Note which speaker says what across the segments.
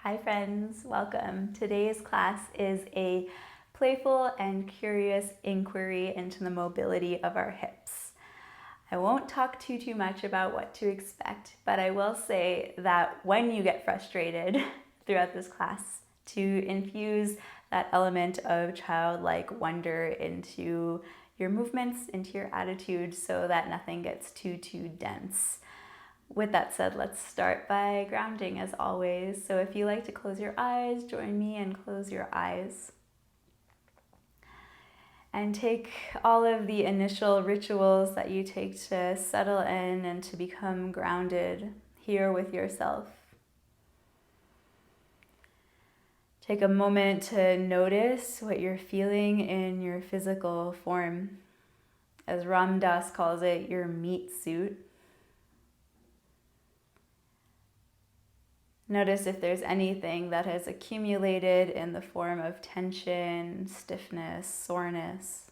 Speaker 1: Hi friends, welcome. Today's class is a playful and curious inquiry into the mobility of our hips. I won't talk too much about what to expect, but I will say that when you get frustrated throughout this class, to infuse that element of childlike wonder into your movements, into your attitude, so that nothing gets too dense. With that said, let's start by grounding as always. So if you like to close your eyes, join me and close your eyes. And take all of the initial rituals that you take to settle in and to become grounded here with yourself. Take a moment to notice what you're feeling in your physical form. As Ram Dass calls it, your meat suit. Notice if there's anything that has accumulated in the form of tension, stiffness, soreness.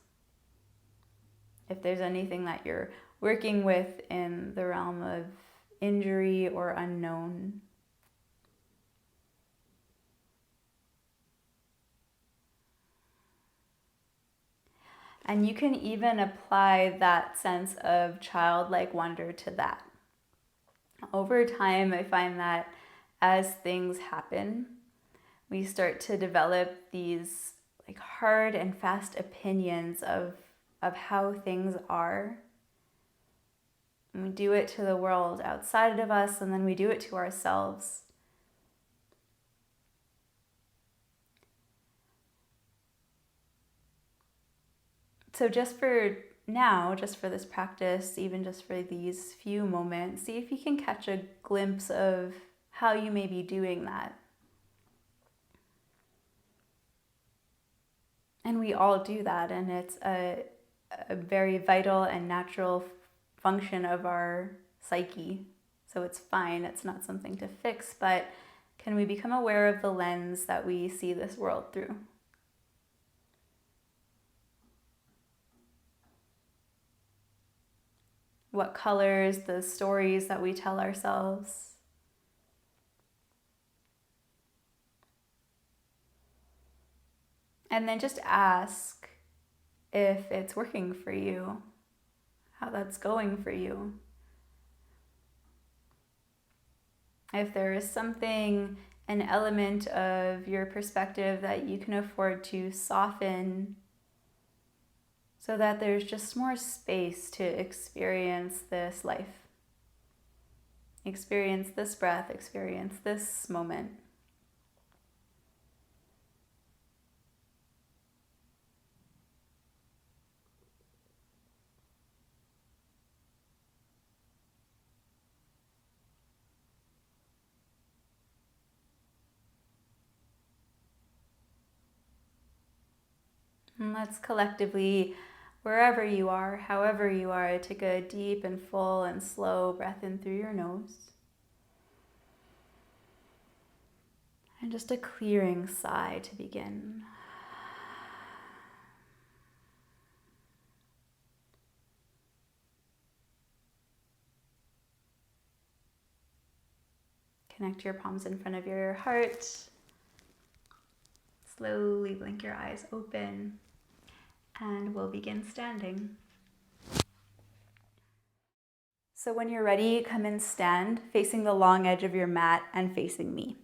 Speaker 1: If there's anything that you're working with in the realm of injury or unknown. And you can even apply that sense of childlike wonder to that. Over time, I find that as things happen, we start to develop these hard and fast opinions of how things are. And we do it to the world outside of us, and then we do it to ourselves. So just for now, just for this practice, even just for these few moments, see if you can catch a glimpse of how you may be doing that. And we all do that, and it's a very vital and natural function of our psyche. So it's fine, it's not something to fix, but can we become aware of the lens that we see this world through? What colors, the stories that we tell ourselves. And then just ask if it's working for you, how that's going for you. If there is something, an element of your perspective that you can afford to soften so that there's just more space to experience this life. Experience this breath, experience this moment. And let's collectively, wherever you are, however you are, take a deep and full and slow breath in through your nose. And just a clearing sigh to begin. Connect your palms in front of your heart. Slowly blink your eyes open. And we'll begin standing. So when you're ready, come and stand facing the long edge of your mat and facing me.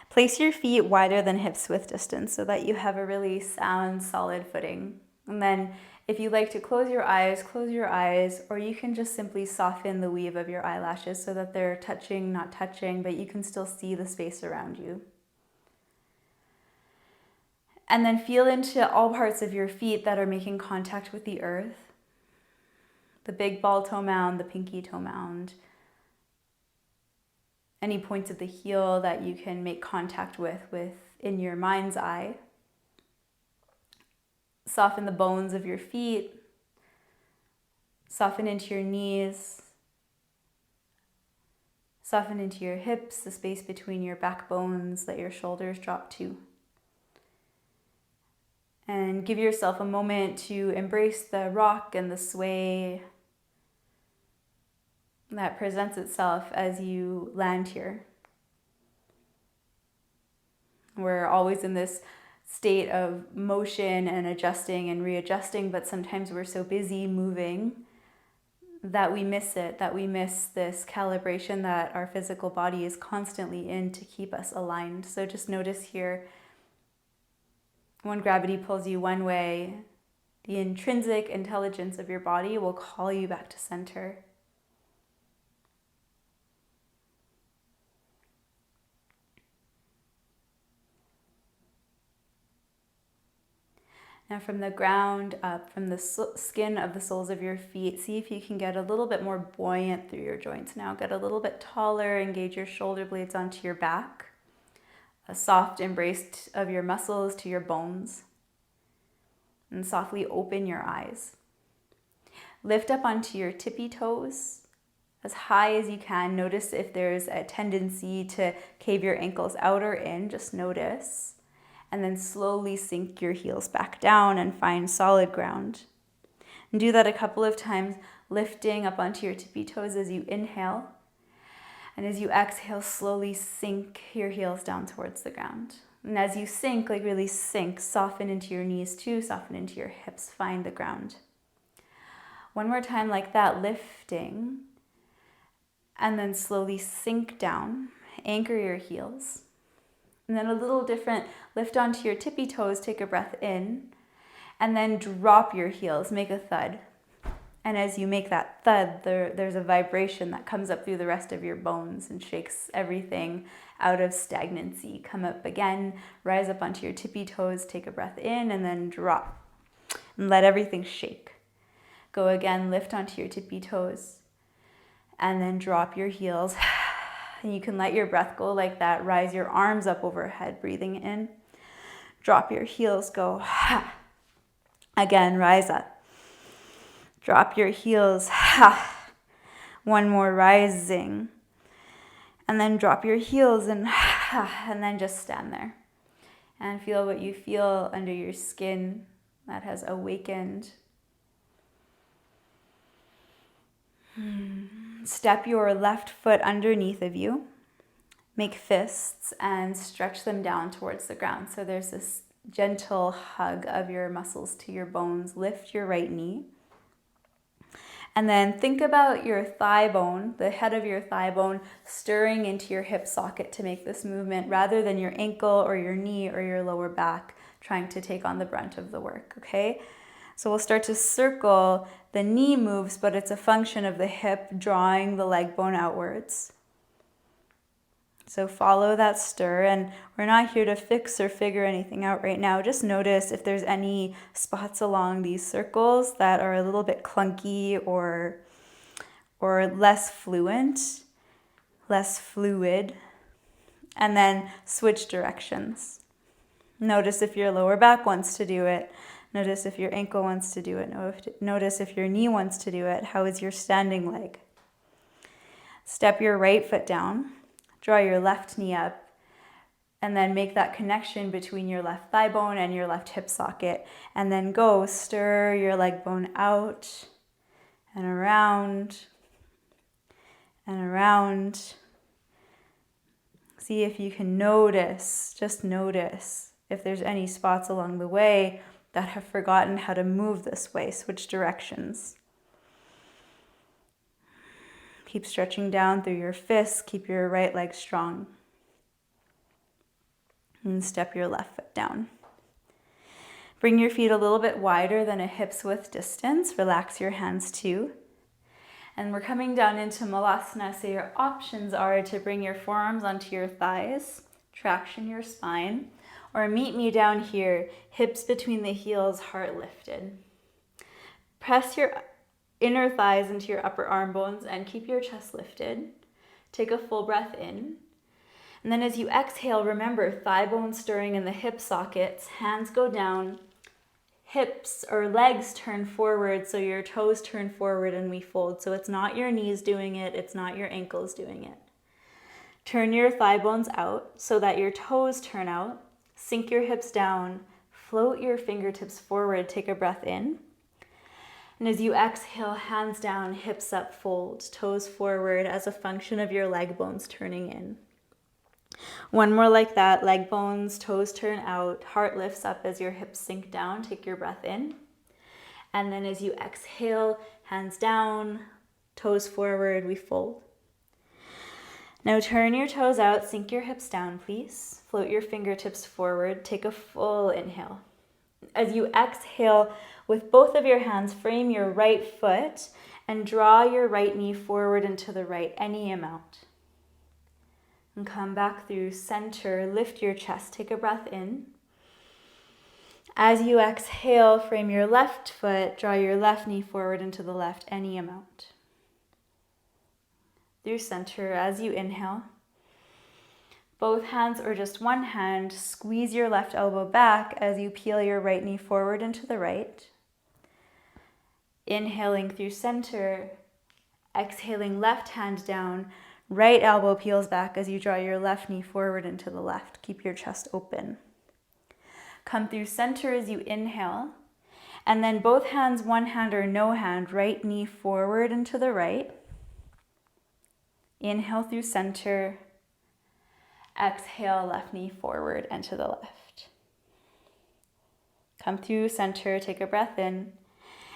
Speaker 1: Place your feet wider than hips width distance so that you have a really sound, solid footing. And then if you like to close your eyes, or you can just simply soften the weave of your eyelashes so that they're touching, not touching, but you can still see the space around you. And then feel into all parts of your feet that are making contact with the earth. The big ball toe mound, the pinky toe mound. Any points of the heel that you can make contact with in your mind's eye. Soften the bones of your feet. Soften into your knees. Soften into your hips, the space between your backbones, let your shoulders drop too. And give yourself a moment to embrace the rock and the sway that presents itself as you land here. We're always in this state of motion and adjusting and readjusting, but sometimes we're so busy moving that we miss it, that we miss this calibration that our physical body is constantly in to keep us aligned. So just notice here, when gravity pulls you one way, the intrinsic intelligence of your body will call you back to center. Now from the ground up, from the skin of the soles of your feet, see if you can get a little bit more buoyant through your joints now. Get a little bit taller, engage your shoulder blades onto your back. A soft embrace of your muscles to your bones. And softly open your eyes. Lift up onto your tippy toes as high as you can. Notice if there's a tendency to cave your ankles out or in, just notice. And then slowly sink your heels back down and find solid ground. And do that a couple of times, lifting up onto your tippy toes as you inhale. And as you exhale, slowly sink your heels down towards the ground. And as you sink, like really sink, soften into your knees too, soften into your hips, find the ground. One more time like that, lifting. And then slowly sink down, anchor your heels. And then a little different, lift onto your tippy toes, take a breath in, and then drop your heels, make a thud. And as you make that thud, there's a vibration that comes up through the rest of your bones and shakes everything out of stagnancy. Come up again, rise up onto your tippy toes, take a breath in, and then drop. And let everything shake. Go again, lift onto your tippy toes, and then drop your heels. And you can let your breath go like that. Rise your arms up overhead, breathing in. Drop your heels, go. Again, rise up. Drop your heels. One more, rising. And then drop your heels and then just stand there. And feel what you feel under your skin that has awakened. Step your left foot underneath of you. Make fists and stretch them down towards the ground. So there's this gentle hug of your muscles to your bones. Lift your right knee. And then think about your thigh bone, the head of your thigh bone, stirring into your hip socket to make this movement rather than your ankle or your knee or your lower back trying to take on the brunt of the work, okay? So we'll start to circle. The knee moves, but it's a function of the hip drawing the leg bone outwards. So follow that stir, and we're not here to fix or figure anything out right now. Just notice if there's any spots along these circles that are a little bit clunky or less fluent, less fluid, and then switch directions. Notice if your lower back wants to do it. Notice if your ankle wants to do it. Notice if your knee wants to do it. How is your standing leg? Step your right foot down. Draw your left knee up. And then make that connection between your left thigh bone and your left hip socket. And then go stir your leg bone out and around and around. See if you can notice, just notice if there's any spots along the way that have forgotten how to move this way. Switch directions. Keep stretching down through your fists. Keep your right leg strong. And step your left foot down. Bring your feet a little bit wider than a hip's width distance. Relax your hands too. And we're coming down into Malasana, so your options are to bring your forearms onto your thighs, traction your spine, or meet me down here, hips between the heels, heart lifted. Press your inner thighs into your upper arm bones and keep your chest lifted. Take a full breath in. And then as you exhale, remember thigh bone stirring in the hip sockets, hands go down, hips or legs turn forward, so your toes turn forward and we fold. So it's not your knees doing it, it's not your ankles doing it. Turn your thigh bones out so that your toes turn out. Sink your hips down, float your fingertips forward, take a breath in. And as you exhale, hands down, hips up, fold, toes forward as a function of your leg bones turning in. One more like that. Leg bones, toes turn out, heart lifts up as your hips sink down. Take your breath in. And then as you exhale, hands down, toes forward, we fold. Now turn your toes out, sink your hips down, please. Float your fingertips forward. Take a full inhale. As you exhale, with both of your hands, frame your right foot and draw your right knee forward and to the right, any amount. And come back through center, lift your chest, take a breath in. As you exhale, frame your left foot, draw your left knee forward and to the left, any amount. Through center, as you inhale, both hands or just one hand, squeeze your left elbow back as you peel your right knee forward and to the right. Inhaling through center, exhaling left hand down, right elbow peels back as you draw your left knee forward and to the left. Keep your chest open. Come through center as you inhale, and then both hands, one hand or no hand, right knee forward and to the right. Inhale through center, exhale, left knee forward and to the left. Come through center, take a breath in,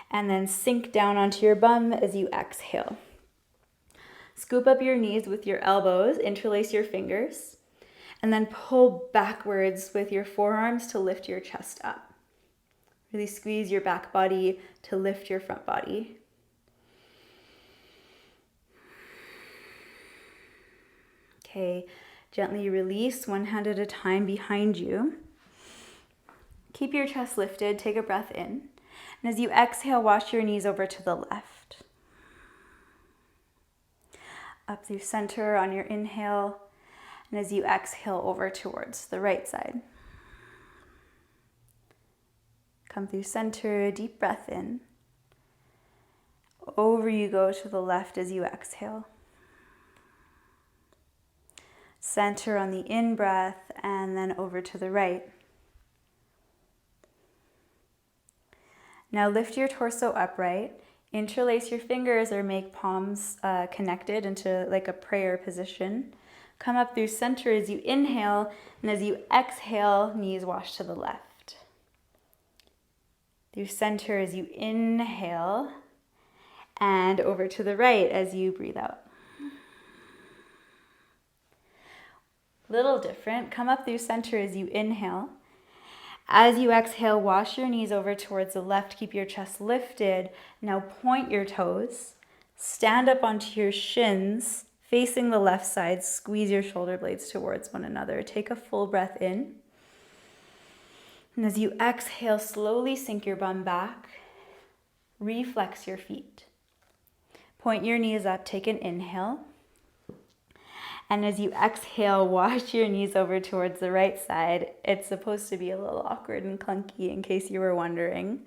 Speaker 1: and then sink down onto your bum as you exhale. Scoop up your knees with your elbows, interlace your fingers, and then pull backwards with your forearms to lift your chest up. Really squeeze your back body to lift your front body. Okay, gently release one hand at a time behind you. Keep your chest lifted, take a breath in. And as you exhale, wash your knees over to the left. Up through center on your inhale. And as you exhale, over towards the right side. Come through center, deep breath in. Over you go to the left as you exhale. Center on the in-breath and then over to the right. Now lift your torso upright. Interlace your fingers or make palms connected into like a prayer position. Come up through center as you inhale, and as you exhale, knees wash to the left. Through center as you inhale, and over to the right as you breathe out. Little different. Come up through center as you inhale. As you exhale, wash your knees over towards the left. Keep your chest lifted. Now point your toes. Stand up onto your shins, facing the left side. Squeeze your shoulder blades towards one another. Take a full breath in. And as you exhale, slowly sink your bum back. Reflex your feet. Point your knees up. Take an inhale. And as you exhale, wash your knees over towards the right side. It's supposed to be a little awkward and clunky in case you were wondering.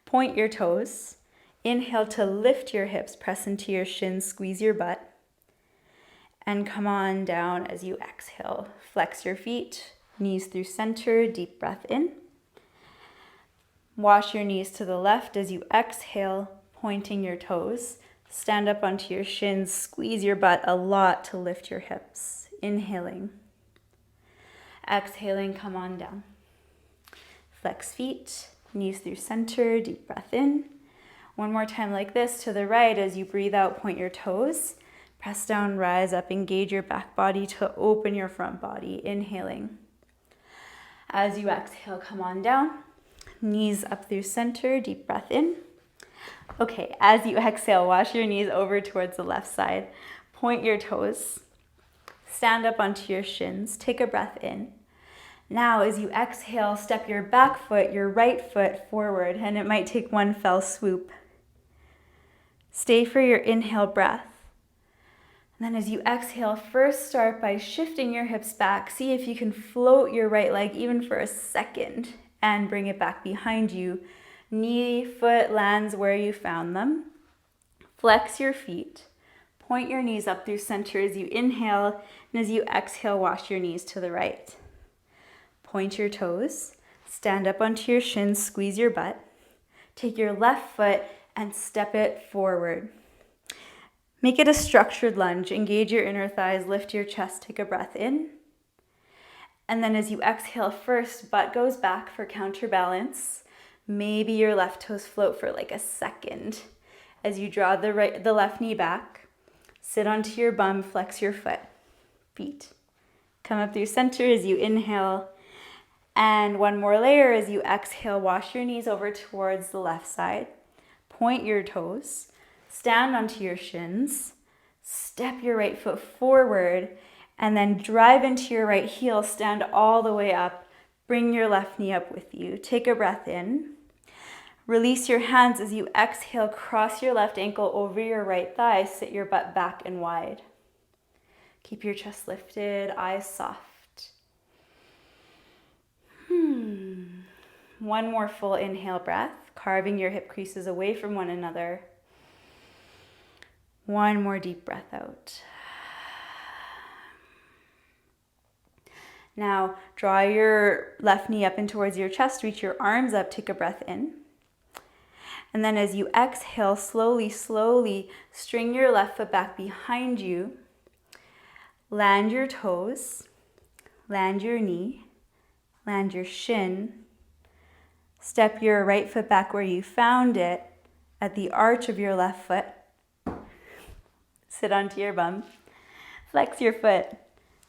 Speaker 1: Point your toes. Inhale to lift your hips, press into your shins, squeeze your butt. And come on down as you exhale. Flex your feet, knees through center, deep breath in. Wash your knees to the left as you exhale, pointing your toes. Stand up onto your shins, squeeze your butt a lot to lift your hips. Inhaling. Exhaling, come on down. Flex feet, knees through center, deep breath in. One more time like this to the right as you breathe out, point your toes. Press down, rise up, engage your back body to open your front body. Inhaling. As you exhale, come on down. Knees up through center, deep breath in. Okay, as you exhale, wash your knees over towards the left side. Point your toes. Stand up onto your shins. Take a breath in. Now, as you exhale, step your back foot, your right foot forward, and it might take one fell swoop. Stay for your inhale breath. And then as you exhale, first start by shifting your hips back. See if you can float your right leg even for a second and bring it back behind you. Knee, foot lands where you found them. Flex your feet. Point your knees up through center as you inhale, and as you exhale, wash your knees to the right. Point your toes. Stand up onto your shins, squeeze your butt. Take your left foot and step it forward. Make it a structured lunge. Engage your inner thighs, lift your chest, take a breath in. And then as you exhale first, butt goes back for counterbalance. Maybe your left toes float for like a second. As you draw the left knee back, sit onto your bum, flex your feet. Come up through center as you inhale. And one more layer as you exhale, wash your knees over towards the left side. Point your toes, stand onto your shins, step your right foot forward, and then drive into your right heel, stand all the way up, bring your left knee up with you. Take a breath in. Release your hands as you exhale, cross your left ankle over your right thigh, sit your butt back and wide. Keep your chest lifted, eyes soft. One more full inhale breath, carving your hip creases away from one another. One more deep breath out. Now, draw your left knee up and towards your chest, reach your arms up, take a breath in. And then as you exhale, slowly string your left foot back behind you. Land your toes, land your knee, land your shin. Step your right foot back where you found it at the arch of your left foot. Sit onto your bum. Flex your foot.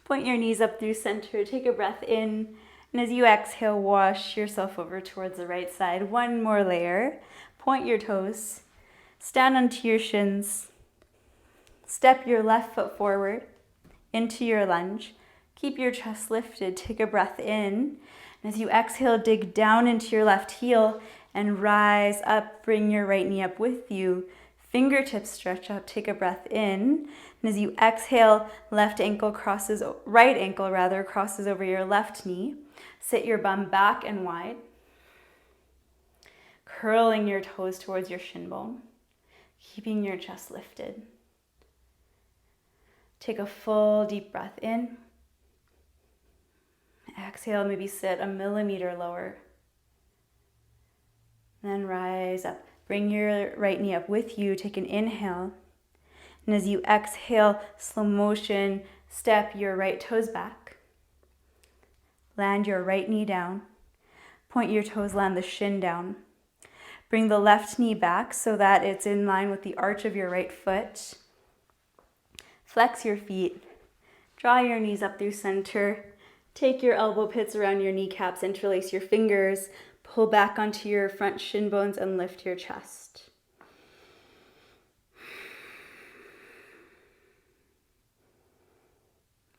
Speaker 1: Point your knees up through center. Take a breath in. And as you exhale, wash yourself over towards the right side. One more layer. Point your toes. Stand onto your shins. Step your left foot forward into your lunge. Keep your chest lifted. Take a breath in. And as you exhale, dig down into your left heel and rise up. Bring your right knee up with you. Fingertips stretch up. Take a breath in. And as you exhale, right ankle crosses over your left knee. Sit your bum back and wide. Curling your toes towards your shin bone. Keeping your chest lifted. Take a full deep breath in. Exhale, maybe sit a millimeter lower. Then rise up. Bring your right knee up with you. Take an inhale. And as you exhale, slow motion, step your right toes back. Land your right knee down. Point your toes, land the shin down. Bring the left knee back so that it's in line with the arch of your right foot. Flex your feet. Draw your knees up through center. Take your elbow pits around your kneecaps, interlace your fingers, pull back onto your front shin bones and lift your chest.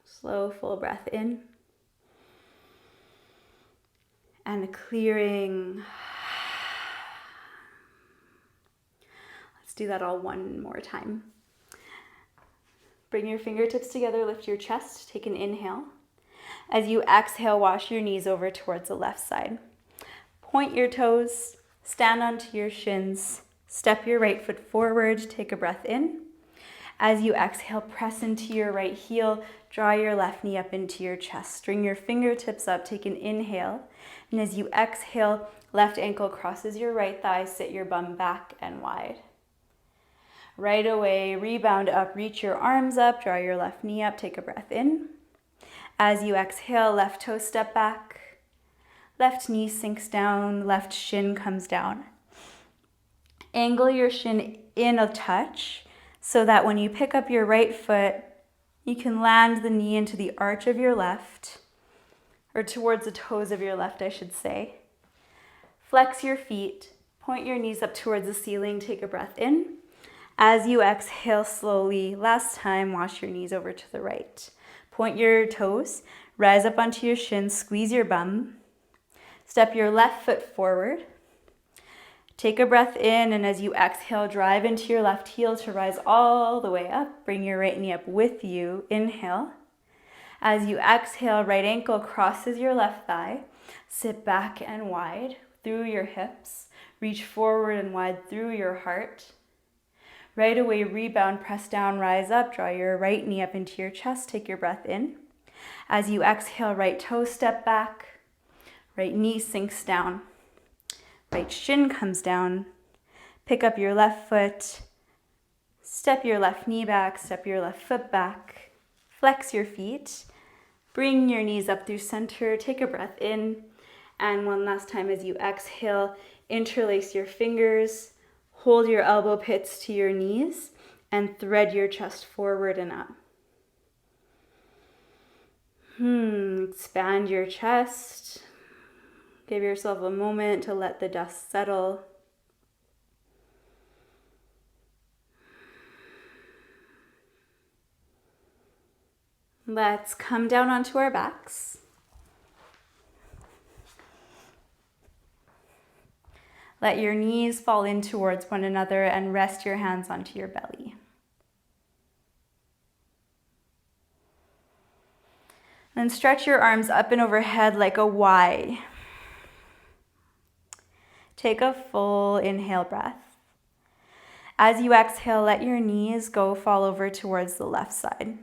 Speaker 1: Slow, full breath in. And clearing. Let's do that all one more time. Bring your fingertips together, lift your chest, take an inhale. As you exhale, wash your knees over towards the left side. Point your toes, stand onto your shins, step your right foot forward, take a breath in. As you exhale, press into your right heel, draw your left knee up into your chest. String your fingertips up, take an inhale. And as you exhale, left ankle crosses your right thigh, sit your bum back and wide. Right away, rebound up, reach your arms up, draw your left knee up, take a breath in. As you exhale, left toe step back, left knee sinks down, left shin comes down. Angle your shin in a touch so that when you pick up your right foot, you can land the knee into the arch of your left, or towards the toes of your left, I should say. Flex your feet, point your knees up towards the ceiling, take a breath in. As you exhale slowly, last time, wash your knees over to the right. Point your toes, rise up onto your shins, squeeze your bum. Step your left foot forward. Take a breath in, and as you exhale, drive into your left heel to rise all the way up. Bring your right knee up with you. Inhale. As you exhale, right ankle crosses your left thigh. Sit back and wide through your hips. Reach forward and wide through your heart. Right away, rebound, press down, rise up, draw your right knee up into your chest, take your breath in. As you exhale, right toe step back, right knee sinks down, right shin comes down. Pick up your left foot, step your left knee back, step your left foot back, flex your feet, Bring your knees up through center, take a breath in, and one last time as you exhale, interlace your fingers, hold your elbow pits to your knees, and thread your chest forward and up. Expand your chest. Give yourself a moment to let the dust settle. Let's come down onto our backs. Let your knees fall in towards one another and rest your hands onto your belly. Then stretch your arms up and overhead like a Y. Take a full inhale breath. As you exhale, let your knees fall over towards the left side.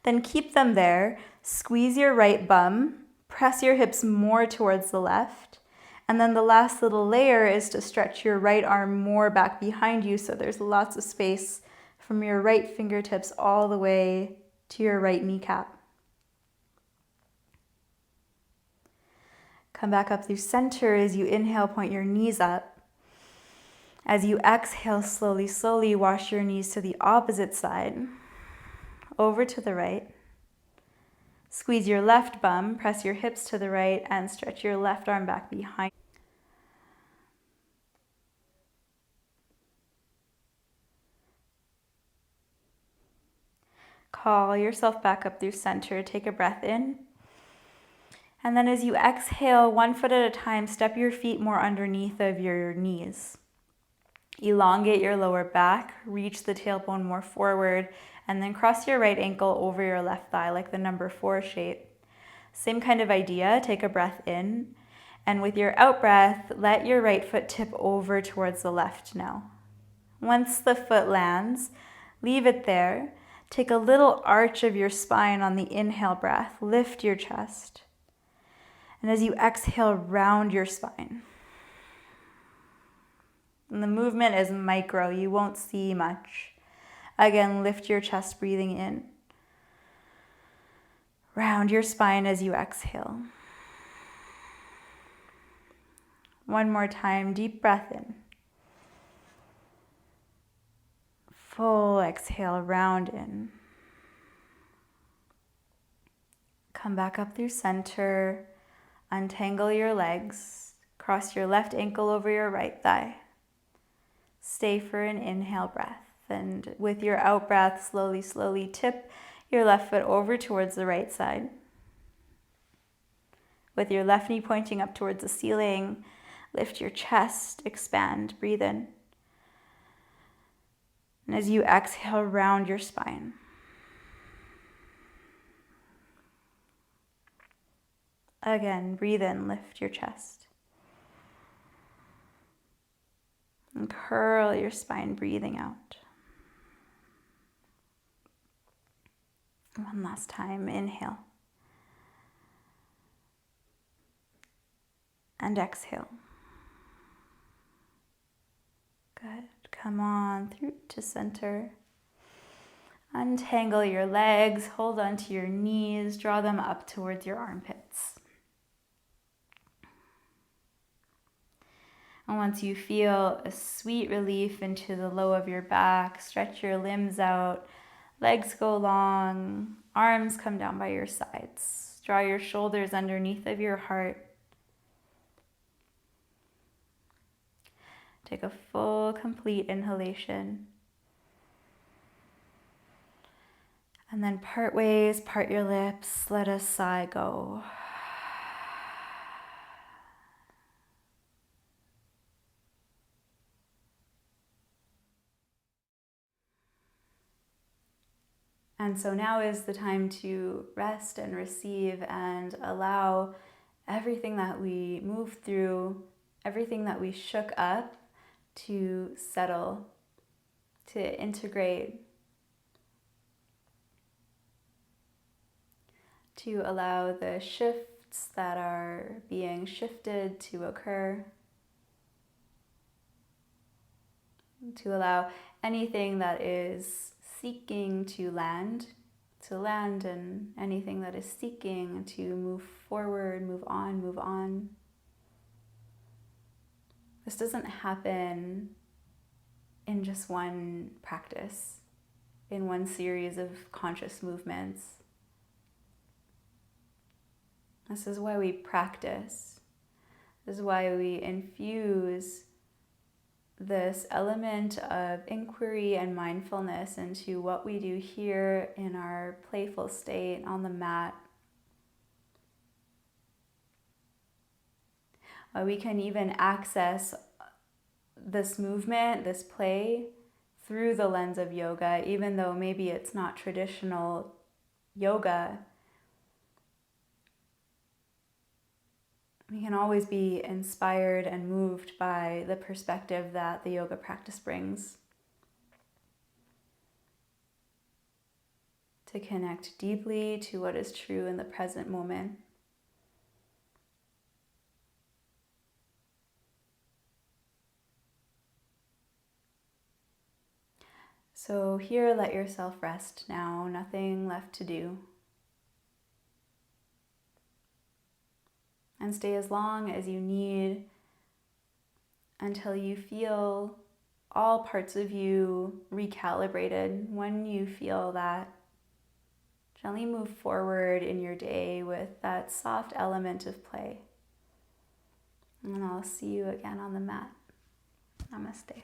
Speaker 1: Then keep them there. Squeeze your right bum. Press your hips more towards the left. And then the last little layer is to stretch your right arm more back behind you so there's lots of space from your right fingertips all the way to your right kneecap. Come back up through center. As you inhale, point your knees up. As you exhale, slowly wash your knees to the opposite side, over to the right. Squeeze your left bum, press your hips to the right, and stretch your left arm back behind. Call yourself back up through center. Take a breath in. And then as you exhale, 1 foot at a time, step your feet more underneath of your knees. Elongate your lower back, reach the tailbone more forward, and then cross your right ankle over your left thigh like the number 4 shape. Same kind of idea. Take a breath in. And with your out breath, let your right foot tip over towards the left now. Once the foot lands, leave it there. Take a little arch of your spine on the inhale breath. Lift your chest. And as you exhale, round your spine. And the movement is micro. You won't see much. Again, lift your chest, breathing in. Round your spine as you exhale. One more time, deep breath in. Full exhale, round in. Come back up through center. Untangle your legs. Cross your left ankle over your right thigh. Stay for an inhale breath. And with your out breath, slowly tip your left foot over towards the right side. With your left knee pointing up towards the ceiling, lift your chest, expand, breathe in. And as you exhale, round your spine. Again, breathe in, lift your chest. And curl your spine, breathing out. One last time, inhale. And exhale. Good. Come on through to center. Untangle your legs, hold onto your knees, draw them up towards your armpits. And once you feel a sweet relief into the low of your back, stretch your limbs out, legs go long, arms come down by your sides. Draw your shoulders underneath of your heart. Take a full, complete inhalation. And then part ways, part your lips, let a sigh go. And so now is the time to rest and receive and allow everything that we moved through, everything that we shook up to settle, to integrate, to allow the shifts that are being shifted to occur, to allow anything that is seeking to land to land and anything that is seeking to move forward, move on, move on. This doesn't happen in just one practice, in one series of conscious movements. This is why we practice. This is why we infuse this element of inquiry and mindfulness into what we do here in our playful state on the mat. We can even access this movement, this play, through the lens of yoga, even though maybe it's not traditional yoga. We can always be inspired and moved by the perspective that the yoga practice brings. To connect deeply to what is true in the present moment. So here, let yourself rest now, nothing left to do. And stay as long as you need until you feel all parts of you recalibrated. When you feel that, gently move forward in your day with that soft element of play. And I'll see you again on the mat. Namaste.